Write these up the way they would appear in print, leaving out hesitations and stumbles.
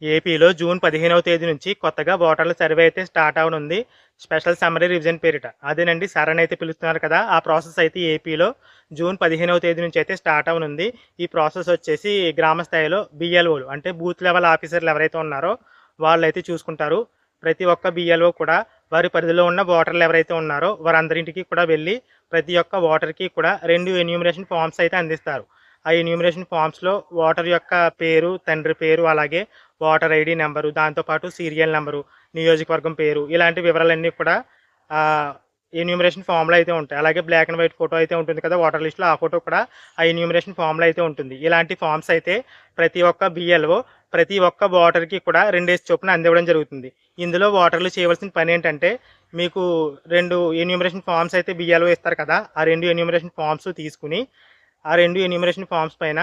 ఏపీలో జూన్ 15వ తేదీ నుంచి కొత్తగా ఓటర్ల సర్వే అయితే స్టార్ట్ అవ్వనుంది. స్పెషల్ సమ్మరీ రివిజన్ పేరిట. అదేనండి సర్ అని అయితే పిలుస్తున్నారు కదా! ఆ ప్రాసెస్ అయితే ఏపీలో జూన్ 15వ తేదీ నుంచి అయితే స్టార్ట్ అవ్వనుంది. ఈ ప్రాసెస్ వచ్చేసి గ్రామ స్థాయిలో బీఎల్ఓలు అంటే బూత్ లెవెల్ ఆఫీసర్లు ఎవరైతే ఉన్నారో వాళ్ళైతే చూసుకుంటారు. ప్రతి ఒక్క బీఎల్ఓ కూడా వారి పరిధిలో ఉన్న ఓటర్లు ఎవరైతే ఉన్నారో వారందరింటికి కూడా వెళ్ళి ప్రతి ఒక్క ఓటర్‌కి కూడా 2 ఎన్యూమరేషన్ ఫార్మ్స్ అయితే అందిస్తారు. ఆ ఎన్యూమరేషన్ ఫార్మ్స్‌లో ఓటర్ యొక్క పేరు, తండ్రి పేరు, అలాగే ఓటర్ ఐడీ నెంబరు, దాంతోపాటు సీరియల్ నెంబరు, నియోజకవర్గం పేరు ఇలాంటి వివరాలన్నీ కూడా ఎన్యూమరేషన్ ఫామ్‌లో అయితే ఉంటాయి. అలాగే బ్లాక్ అండ్ వైట్ ఫోటో అయితే ఉంటుంది కదా! ఓటర్ లిస్ట్‌లో ఆ ఫోటో కూడా ఆ ఎన్యూమరేషన్ ఫామ్‌లో అయితే ఉంటుంది. ఇలాంటి ఫామ్స్ అయితే ప్రతి ఒక్క బీఎల్ఓ ప్రతి ఒక్క ఓటర్‌కి కూడా 2 చొప్పున అందివ్వడం జరుగుతుంది. ఇందులో ఓటర్లు చేయవలసిన పనేంటంటే మీకు 2 ఎన్యూమరేషన్ ఫామ్స్ అయితే బీఎల్ఓ ఇస్తారు కదా! ఆ 2 ఎన్యూమరేషన్ ఫామ్స్ తీసుకొని ఆ 2 ఎన్యూమరేషన్ ఫామ్స్ పైన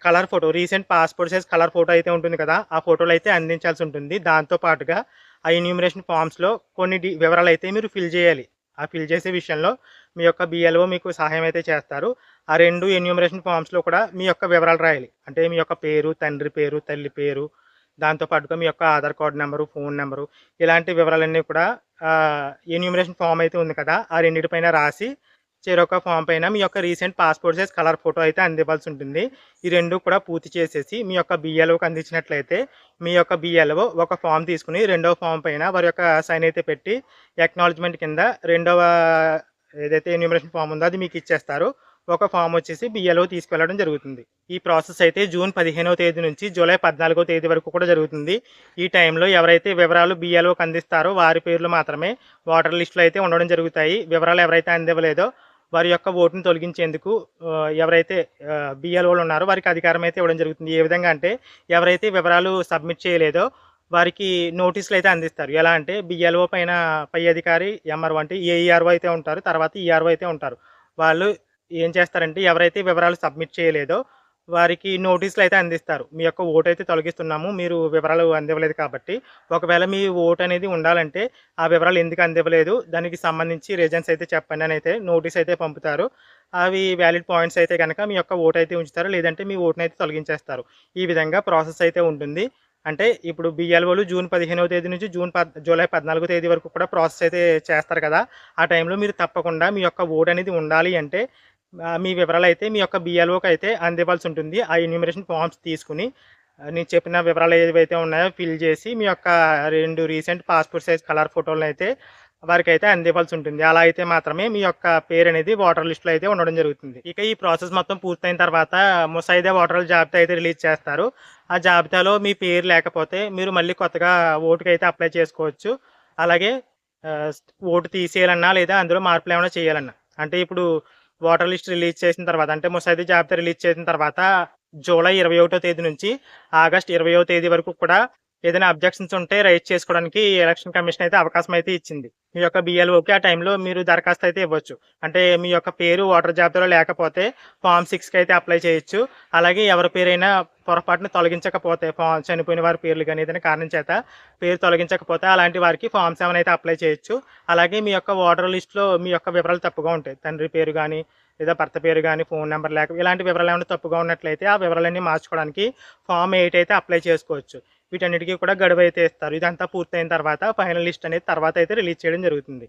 colour photo recent passport size colour photo అయితే ఉంటుంది కదా! ఆ ఫోటోలు అయితే అందించాల్సి ఉంటుంది. దాంతో పాటుగా ఆ ఎన్యూమరేషన్ ఫామ్స్‌లో కొన్ని వివరాలైతే మీరు ఫిల్ చేయాలి. ఆ ఫిల్ చేసే విషయంలో మీ యొక్క బీఎల్ఓ మీకు సహాయం అయితే చేస్తారు. ఆ 2 ఎన్యూమరేషన్ ఫామ్స్‌లో కూడా మీ యొక్క వివరాలు రాయాలి. అంటే మీ యొక్క పేరు, తండ్రి పేరు, తల్లి పేరు, దాంతో పాటుగా మీ యొక్క Aadhaar card number, phone number ఇలాంటి వివరాలన్నీ కూడా ఎన్యూమరేషన్ ఫామ్ అయితే ఉంది కదా! ఆ రెండిటి పైన రాసి చెరొక ఫామ్ పైన మీ యొక్క recent passport size colour photo అయితే అందివ్వాల్సి ఉంటుంది. ఈ 2 కూడా పూర్తి చేసేసి మీ యొక్క బీఎల్ఓకి అందించినట్లయితే మీ యొక్క బీఎల్ఓ ఒక ఫామ్ తీసుకొని రెండవ ఫామ్ పైన వారి యొక్క సైన్ అయితే పెట్టి అక్నాలెడ్జ్‌మెంట్ కింద రెండవ ఏదైతే ఎన్యూమరేషన్ ఫామ్ ఉందో అది మీకు ఇచ్చేస్తారు. ఒక ఫామ్ వచ్చేసి బీఎల్ఓ తీసుకెళ్లడం జరుగుతుంది. ఈ ప్రాసెస్ అయితే జూన్ 15వ తేదీ నుంచి జూలై 14వ తేదీ వరకు కూడా జరుగుతుంది. ఈ టైంలో ఎవరైతే వివరాలు బీఎల్ఓకి అందిస్తారో వారి పేర్లు మాత్రమే ఓటర్ లిస్టులో అయితే ఉండడం జరుగుతాయి. వివరాలు ఎవరైతే అందివ్వలేదో వారి యొక్క ఓటును తొలగించేందుకు ఎవరైతే బీఎల్ఓలు ఉన్నారో వారికి అధికారం అయితే ఇవ్వడం జరుగుతుంది. ఏ విధంగా అంటే ఎవరైతే వివరాలు సబ్మిట్ చేయలేదో వారికి నోటీసులు అయితే అందిస్తారు. ఎలా అంటే బీఎల్ఓ పైన పై అధికారి ఎంఆర్ఓ అంటే ఏఈఆర్ఓ అయితే ఉంటారు. తర్వాత ఈఆర్ఓ అయితే ఉంటారు. వాళ్ళు ఏం చేస్తారంటే ఎవరైతే వివరాలు సబ్మిట్ చేయలేదో వారికి నోటీసులు అయితే అందిస్తారు. మీ యొక్క ఓటు అయితే తొలగిస్తున్నాము. మీరు వివరాలు అందివ్వలేదు కాబట్టి. ఒకవేళ మీ ఓటు అనేది ఉండాలంటే ఆ వివరాలు ఎందుకు అందివ్వలేదు, దానికి సంబంధించి రీజన్స్ అయితే చెప్పండి అని అయితే నోటీస్ అయితే పంపుతారు. అవి వ్యాలిడ్ పాయింట్స్ అయితే గనక మీ యొక్క ఓటు అయితే ఉంచుతారు. లేదంటే మీ ఓటునైతే తొలగించేస్తారు. ఈ విధంగా ప్రాసెస్ అయితే ఉంటుంది. అంటే ఇప్పుడు బీఎల్ఓలు జూన్ 15వ తేదీ నుంచి జూలై 14వ తేదీ వరకు కూడా ప్రాసెస్ అయితే చేస్తారు కదా! ఆ టైంలో మీరు తప్పకుండా మీ యొక్క ఓటు అనేది ఉండాలి అంటే మీ వివరాలైతే మీ యొక్క బీఎల్ఓకి అయితే అందివ్వాల్సి ఉంటుంది. ఆ ఎన్యూమరేషన్ ఫార్మ్స్ తీసుకొని నేను చెప్పిన వివరాలు ఏవైతే ఉన్నాయో ఫిల్ చేసి మీ యొక్క 2 రీసెంట్ పాస్‌పోర్ట్ సైజ్ కలర్ ఫోటోలనైతే వారికైతే అందివ్వాల్సి ఉంటుంది. అలా అయితే మాత్రమే మీ యొక్క పేరనేది ఓటర్ లిస్ట్‌లో అయితే ఉండడం జరుగుతుంది. ఇక ఈ ప్రాసెస్ మొత్తం పూర్తయిన తర్వాత ముసాయిదా ఓటర్ల జాబితా అయితే రిలీజ్ చేస్తారు. ఆ జాబితాలో మీ పేరు లేకపోతే మీరు మళ్ళీ కొత్తగా ఓటుకైతే అప్లై చేసుకోవచ్చు. అలాగే ఆహ్, ఓటు తీసేయాలన్నా లేదా అందులో మార్పులేమైనా చేయాలన్నా. అంటే ఇప్పుడు ఓటర్ లిస్ట్ రిలీజ్ చేసిన తర్వాత అంటే ముసాయిదా జాబితా రిలీజ్ చేసిన తర్వాత జూలై 21వ తేదీ నుంచి ఆగస్ట్ 20వ తేదీ వరకు కూడా ఏదైనా అబ్జెక్షన్స్ ఉంటే రైజ్ చేసుకోవడానికి ఎలక్షన్ కమిషన్ అయితే అవకాశం అయితే ఇచ్చింది. మీ యొక్క బీఎల్ఓకి ఆ టైంలో మీరు దరఖాస్తు అయితే ఇవ్వచ్చు. అంటే మీ యొక్క పేరు ఓటర్ జాబితాలో లేకపోతే ఫార్మ్ 6కి అయితే అప్లై చేయొచ్చు. అలాగే ఎవరి పేరైనా పొరపాటున తొలగించకపోతే చనిపోయిన వారి పేర్లు గాని ఏదైనా కారణం చేత పేరు తొలగించకపోతే అలాంటి వారికి ఫార్మ్ 7 అయితే అప్లై చేయొచ్చు. అలాగే మీ యొక్క ఓటర్ లిస్ట్‌లో మీ యొక్క వివరాలు తప్పుగా ఉంటాయి. తండ్రి పేరు గాని, లేదా భర్త పేరు గాని, ఫోన్ నంబర్ ఇలాంటి వివరాలు ఏమైనా తప్పుగా ఉన్నట్లయితే ఆ వివరాలన్నీ మార్చుకోవడానికి ఫార్మ్ 8 అయితే అప్లై చేసుకోవచ్చు. వీటన్నిటికి కూడా గడువు అయితే ఇస్తారు. ఇదంతా పూర్తయిన తర్వాత ఫైనల్ లిస్ట్ అనేది తర్వాత అయితే రిలీజ్ చేయడం జరుగుతుంది.